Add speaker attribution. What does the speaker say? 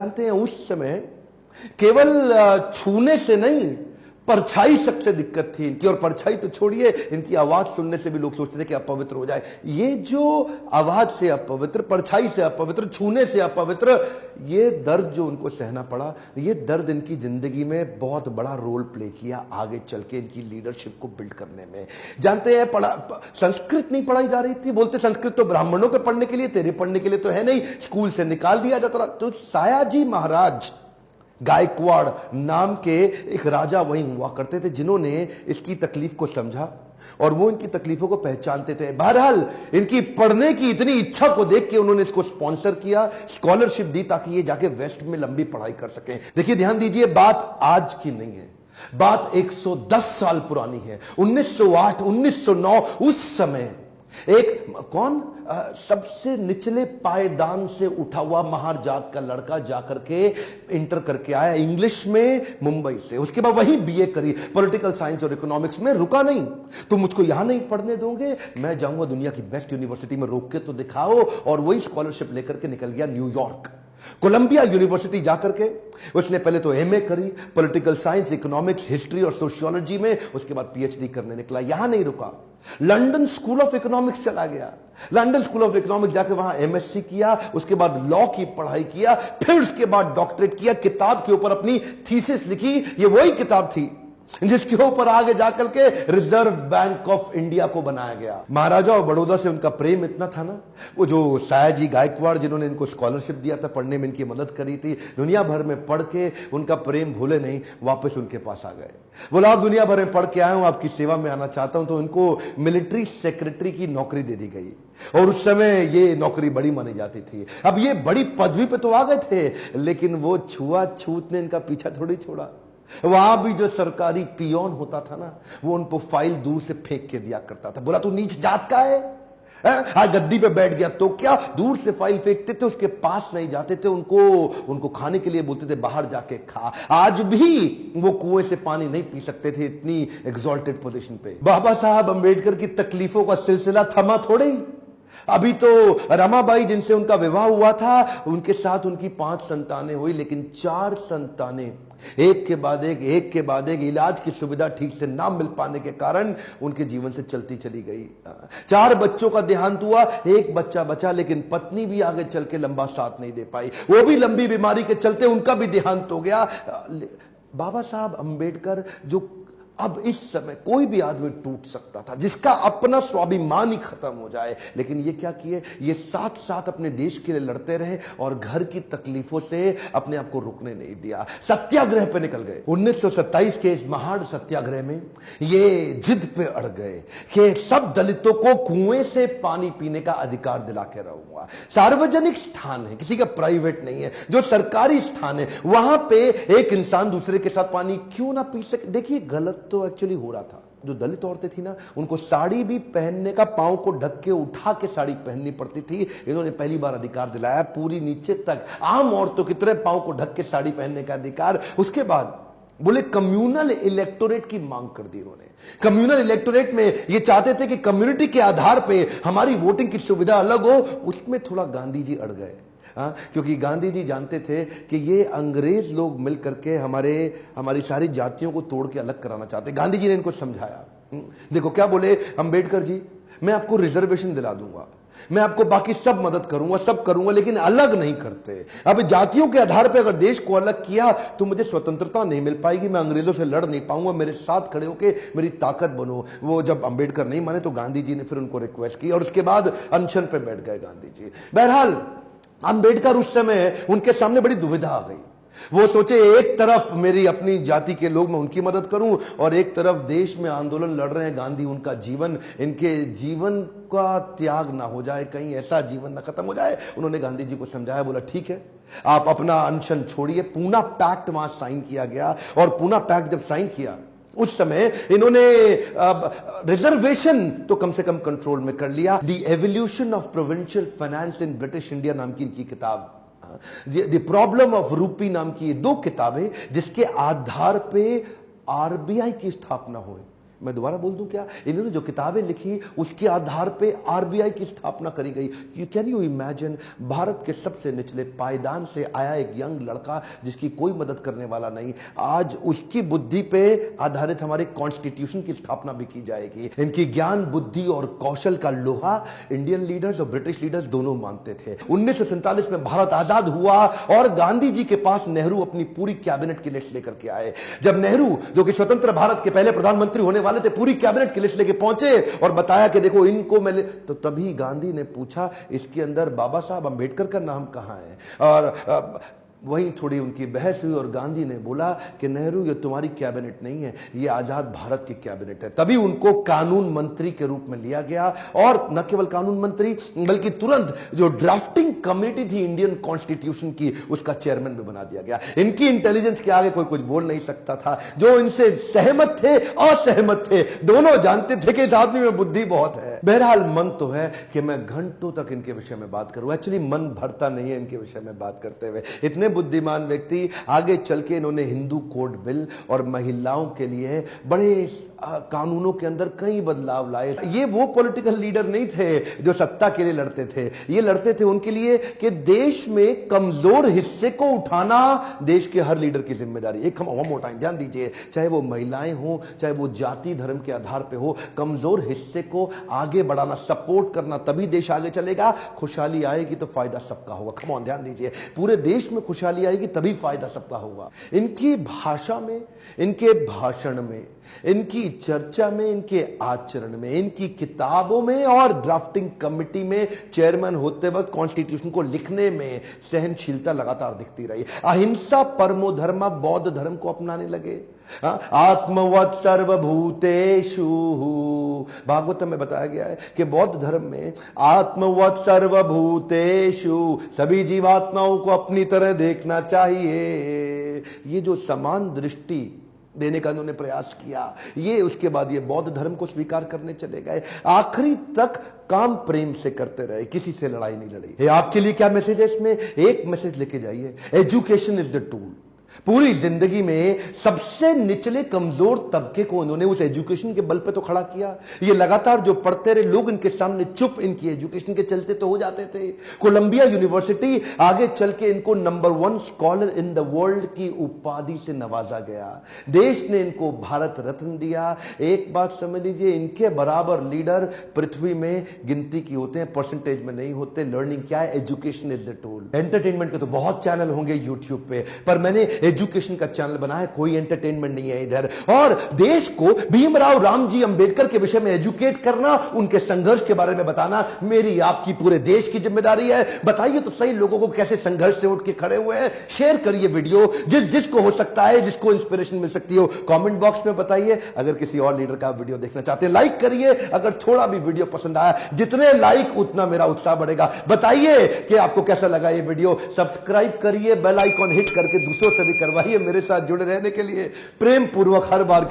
Speaker 1: जानते हैं उस समय केवल छूने से नहीं, परछाई सबसे दिक्कत थी इनकी। और परछाई तो छोड़िए, इनकी आवाज सुनने से भी लोग सोचते थे कि अपवित्र हो जाए। ये जो आवाज से अपवित्र, परछाई से अपवित्र, छूने से अपवित्र, ये दर्द जो उनको सहना पड़ा, ये दर्द इनकी जिंदगी में बहुत बड़ा रोल प्ले किया आगे चल के इनकी लीडरशिप को बिल्ड करने में। जानते हैं, संस्कृत नहीं पढ़ाई जा रही थी। बोलते संस्कृत तो ब्राह्मणों के पढ़ने के लिए, तेरे पढ़ने के लिए तो है नहीं, स्कूल से निकाल दिया जाता। तो सायाजी महाराज गायकवाड़ नाम के एक राजा वहीं हुआ करते थे, जिन्होंने इसकी तकलीफ को समझा और वो इनकी तकलीफों को पहचानते थे। बहरहाल इनकी पढ़ने की इतनी इच्छा को देख के उन्होंने इसको स्पॉन्सर किया, स्कॉलरशिप दी, ताकि ये जाके वेस्ट में लंबी पढ़ाई कर सकें। देखिए, ध्यान दीजिए, बात आज की नहीं है, बात 110 साल पुरानी है। 1908, 1909, उस समय एक सबसे निचले पायदान से उठा हुआ महार जात का लड़का जाकर के इंटर करके आया इंग्लिश में मुंबई से। उसके बाद वही बीए करी, पॉलिटिकल साइंस और इकोनॉमिक्स में। रुका नहीं, तुम मुझको यहां नहीं पढ़ने दोगे, मैं जाऊंगा दुनिया की बेस्ट यूनिवर्सिटी में, रोक के तो दिखाओ। और वही स्कॉलरशिप लेकर के निकल गया न्यूयॉर्क, कोलंबिया यूनिवर्सिटी जाकर के उसने पहले तो एमए करी, पॉलिटिकल साइंस, इकोनॉमिक्स, हिस्ट्री और सोशियोलॉजी में। उसके बाद पीएचडी करने निकला। यहां नहीं रुका, लंदन स्कूल ऑफ इकोनॉमिक्स चला गया। लंदन स्कूल ऑफ इकोनॉमिक्स जाकर वहां एमएससी किया, उसके बाद लॉ की पढ़ाई किया, फिर उसके बाद डॉक्टरेट किया, किताब के ऊपर अपनी थीसिस लिखी। ये वही किताब थी जिसके ऊपर आगे जाकर के रिजर्व बैंक ऑफ इंडिया को बनाया गया। महाराजा और बड़ौदा से उनका प्रेम इतना था ना, वो जो सायाजी गायकवाड़ जिन्होंने इनको स्कॉलरशिप दिया था, पढ़ने में इनकी मदद करी थी, दुनिया भर में पढ़ के उनका प्रेम भूले नहीं, वापस उनके पास आ गए। बोला, आप दुनिया भर में पढ़ के आए हूं, आपकी सेवा में आना चाहता हूं। तो उनको मिलिट्री सेक्रेटरी की नौकरी दे दी गई, और उस समय ये नौकरी बड़ी मानी जाती थी। अब ये बड़ी पदवी पे तो आ गए थे, लेकिन वो छुआछूत ने इनका पीछा थोड़ी छोड़ा। वहां भी जो सरकारी पियोन होता था ना, वो उनको फाइल दूर से फेंक के दिया करता था। बोला, तू नीच जात का है? आज गद्दी पे बैठ गया तो क्या? दूर से फाइल फेंकते थे, उसके पास नहीं जाते थे। उनको खाने के लिए बोलते थे, बाहर जाके खा। आज भी वो कुएं से पानी नहीं पी सकते थे, इतनी एग्जॉल्टेड पोजीशन पे। बाबा साहब अंबेडकर की तकलीफों का सिलसिला थमा थोड़े ही। अभी तो रमाबाई जिनसे उनका विवाह हुआ था, उनके साथ उनकी 5 संतानें हुई, लेकिन 4 संतानें एक के बाद एक इलाज की सुविधा ठीक से ना मिल पाने के कारण उनके जीवन से चलती चली गई। 4 बच्चों का देहांत हुआ, 1 बच्चा बचा, लेकिन पत्नी भी आगे चल के लंबा साथ नहीं दे पाई। वो भी लंबी बीमारी के चलते उनका भी देहांत हो गया। बाबा साहब अंबेडकर, जो अब इस समय कोई भी आदमी टूट सकता था, जिसका अपना स्वाभिमान ही खत्म हो जाए, लेकिन ये क्या किए, ये साथ साथ अपने देश के लिए लड़ते रहे और घर की तकलीफों से अपने आप को रुकने नहीं दिया। सत्याग्रह पे निकल गए। 1927 के इस महान सत्याग्रह में ये जिद पे अड़ गए कि सब दलितों को कुएं से पानी पीने का अधिकार दिला के रहूंगा। सार्वजनिक स्थान है, किसी का प्राइवेट नहीं है, जो सरकारी स्थान है, वहां पे एक इंसान दूसरे के साथ पानी क्यों ना पी सके। देखिए, गलत तो एक्चुअली हो रहा था। जो दलित औरतें थी ना, उनको साड़ी भी पहनने का, पांव को ढक के उठा के साड़ी पहननी पड़ती थी। इन्होंने पहली बार अधिकार दिलाया, पूरी नीचे तक आम औरतों की तरह पांव को ढक के साड़ी पहनने का अधिकार। उसके बाद बोले कम्युनल इलेक्टोरेट की मांग कर दी इन्होंने। कम्युनल इलेक्टोरेट में ये चाहते थे कि कम्युनिटी के आधार पे हमारी वोटिंग की सुविधा अलग हो। उसमें थोड़ा गांधी जी अड़ गए, क्योंकि गांधी जी जानते थे कि ये अंग्रेज लोग मिल करके हमारी सारी जातियों को तोड़ के अलग कराना चाहते। गांधी जी ने इनको समझाया। देखो क्या बोले अंबेडकर जी, मैं आपको रिजर्वेशन दिला दूंगा, मैं आपको बाकी सब मदद करूंगा, सब करूंगा, लेकिन अलग नहीं करते। अब जातियों के आधार पर अगर देश को अलग किया तो मुझे स्वतंत्रता नहीं मिल पाएगी, मैं अंग्रेजों से लड़ नहीं पाऊंगा, मेरे साथ खड़े होके मेरी ताकत बनो। वो जब अंबेडकर नहीं माने तो गांधी जी ने फिर उनको रिक्वेस्ट की और उसके बाद अनशन पे बैठ गए गांधी जी। बहरहाल अंबेडकर उस समय उनके सामने बड़ी दुविधा आ गई। वो सोचे, एक तरफ मेरी अपनी जाति के लोग, मैं उनकी मदद करूं, और एक तरफ देश में आंदोलन लड़ रहे हैं गांधी, उनका जीवन, इनके जीवन का त्याग ना हो जाए, कहीं ऐसा जीवन ना खत्म हो जाए। उन्होंने गांधी जी को समझाया, बोला ठीक है, आप अपना अनशन छोड़िए। पूना पैक्ट वहां साइन किया गया, और पूना पैक्ट जब साइन किया, उस समय इन्होंने रिजर्वेशन तो कम से कम कंट्रोल में कर लिया। The evolution of provincial finance in British India नाम की इनकी किताब, द प्रॉब्लम ऑफ रूपी नाम की 2 किताबें, जिसके आधार पे आरबीआई की स्थापना हुई। मैं दोबारा बोल दूं क्या? इन्होंने जो किताबें लिखी उसके आधार पे आरबीआई की स्थापना करी गई। कैन यू इमेजिन, भारत के सबसे निचले पायदान से आया एक यंग लड़का जिसकी कोई मदद करने वाला नहीं, आज उसकी बुद्धि पे आधारित हमारे कॉन्स्टिट्यूशन की स्थापना भी की जाएगी। इनकी ज्ञान, बुद्धि और कौशल का लोहा इंडियन लीडर्स और ब्रिटिश लीडर्स दोनों मानते थे। 1947 में भारत आजाद हुआ और गांधी जी के पास नेहरू अपनी पूरी कैबिनेट की लिस्ट लेकर के आए। जब नेहरू, जो कि स्वतंत्र भारत के पहले प्रधानमंत्री होने वाले थे, पूरी कैबिनेट की लिस्ट लेके पहुंचे और बताया कि देखो इनको मैं, तो तभी गांधी ने पूछा इसके अंदर बाबा साहब अंबेडकर का नाम कहां है? और वहीं थोड़ी उनकी बहस हुई और गांधी ने बोला कि नेहरू ये तुम्हारी कैबिनेट नहीं है, ये आजाद भारत की कैबिनेट है। तभी उनको कानून मंत्री के रूप में लिया गया और न केवल कानून मंत्री बल्कि तुरंत जो ड्राफ्टिंग कमेटी थी इंडियन कॉन्स्टिट्यूशन की, उसका चेयरमैन भी बना दिया गया। इनकी इंटेलिजेंस के आगे कोई कुछ बोल नहीं सकता था। जो इनसे सहमत थे, असहमत थे, दोनों जानते थे कि इस आदमी में बुद्धि बहुत है। बहरहाल मन तो है कि मैं घंटों तक इनके विषय में बात करूं, एक्चुअली मन भरता नहीं है इनके विषय में बात करते हुए। इतने बुद्धिमान व्यक्ति, आगे चल के इन्होंने हिंदू कोड बिल और महिलाओं के लिए बड़े कानूनों के अंदर कई बदलाव लाए। ये वो पॉलिटिकल लीडर नहीं थे जो सत्ता के लिए लड़ते थे, ये लड़ते थे उनके लिए कि देश में कमजोर हिस्से को उठाना देश के हर लीडर की जिम्मेदारी। एक वन मोर टाइम ध्यान दीजिए, चाहे वो महिलाएं हो, चाहे वो जाति धर्म के आधार पे हो, कमजोर हिस्से को आगे बढ़ाना, सपोर्ट करना, तभी देश आगे चलेगा। खुशहाली आएगी तो फायदा सबका होगा। कम ऑन, ध्यान दीजिए, पूरे देश में खुशहाली आएगी तभी फायदा सबका होगा। इनकी भाषा में, इनके भाषण में, इनकी चर्चा में, इनके आचरण में, इनकी किताबों में और ड्राफ्टिंग कमेटी में चेयरमैन होते वक्त कॉन्स्टिट्यूशन को लिखने में सहनशीलता लगातार दिखती रही। अहिंसा परमो धर्म, बौद्ध धर्म को अपनाने लगे। आत्मवत् सर्वभूतेषु, भागवत में बताया गया है कि बौद्ध धर्म में आत्मवत् सर्वभूतेषु, सभी जीवात्माओं को अपनी तरह देखना चाहिए। ये जो समान दृष्टि देने का उन्होंने प्रयास किया, ये उसके बाद ये बौद्ध धर्म को स्वीकार करने चले गए। आखिरी तक काम प्रेम से करते रहे, किसी से लड़ाई नहीं लड़ी। आपके लिए क्या मैसेज है इसमें? एक मैसेज लेके जाइए, एजुकेशन इज द टूल। पूरी जिंदगी में सबसे निचले कमजोर तबके को उन्होंने उस एजुकेशन के बल पे तो खड़ा किया। ये लगातार जो पढ़ते रहे, लोग इनके सामने चुप, इनकी एजुकेशन के चलते तो हो जाते थे। कोलंबिया यूनिवर्सिटी आगे चल के इनको number 1 scholar in the world की उपाधि से नवाजा गया। देश ने इनको भारत रत्न दिया। एक बात समझ लीजिए, इनके बराबर लीडर पृथ्वी में गिनती की होते हैं, परसेंटेज में नहीं होते। लर्निंग क्या है? Education is the tool. Entertainment के तो बहुत चैनल होंगे यूट्यूब पे, पर मैंने एजुकेशन का चैनल बनाया, कोई एंटरटेनमेंट नहीं है इधर। और देश को भीमराव रामजी अंबेडकर के विषय में एजुकेट करना, उनके संघर्ष के बारे में बताना मेरी आपकी पूरे देश की जिम्मेदारी है। बताइए तो सही लोगों को कैसे संघर्ष से उठ के खड़े हुए हैं। शेयर करिए वीडियो, जिसको हो सकता है, जिसको इंस्पिरेशन मिल सकती हो, कमेंट बॉक्स में बताइए। अगर किसी और लीडर का वीडियो देखना चाहते हैं, लाइक करिए। अगर थोड़ा भी वीडियो पसंद आया, जितने लाइक उतना मेरा उत्साह बढ़ेगा। बताइए कि आपको कैसा लगा ये वीडियो। सब्सक्राइब करिए, बेल आइकॉन हिट करके दूसरों से भी करवाइए। मेरे साथ जुड़े रहने के लिए प्रेम पूर्वक हर बार की